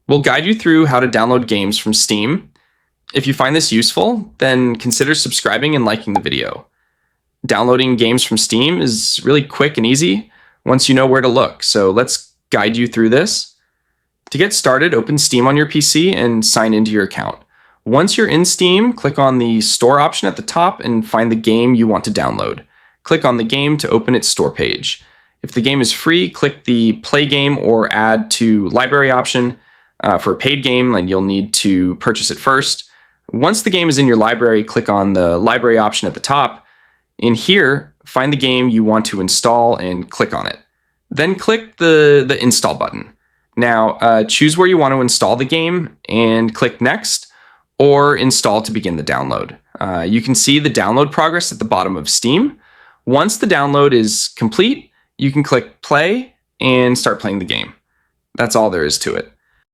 We'll guide you through how to download games from Steam. If you find this useful, then consider subscribing and liking the video. Downloading games from Steam is really quick and easy once you know where to look, so let's guide you through this. To get started, open Steam on your PC and sign into your account. Once you're in Steam, click on the Store option at the top and find the game you want to download. Click on the game to open its store page. If the game is free, click the Play Game or Add to Library option. For a paid game, and you'll need to purchase it first. Once the game is in your library, click on the Library option at the top. In here, find the game you want to install and click on it. Then click the Install button. Now, choose where you want to install the game and click Next or Install to begin the download. You can see the download progress at the bottom of Steam. Once the download is complete, you can click Play and start playing the game. That's all there is to it.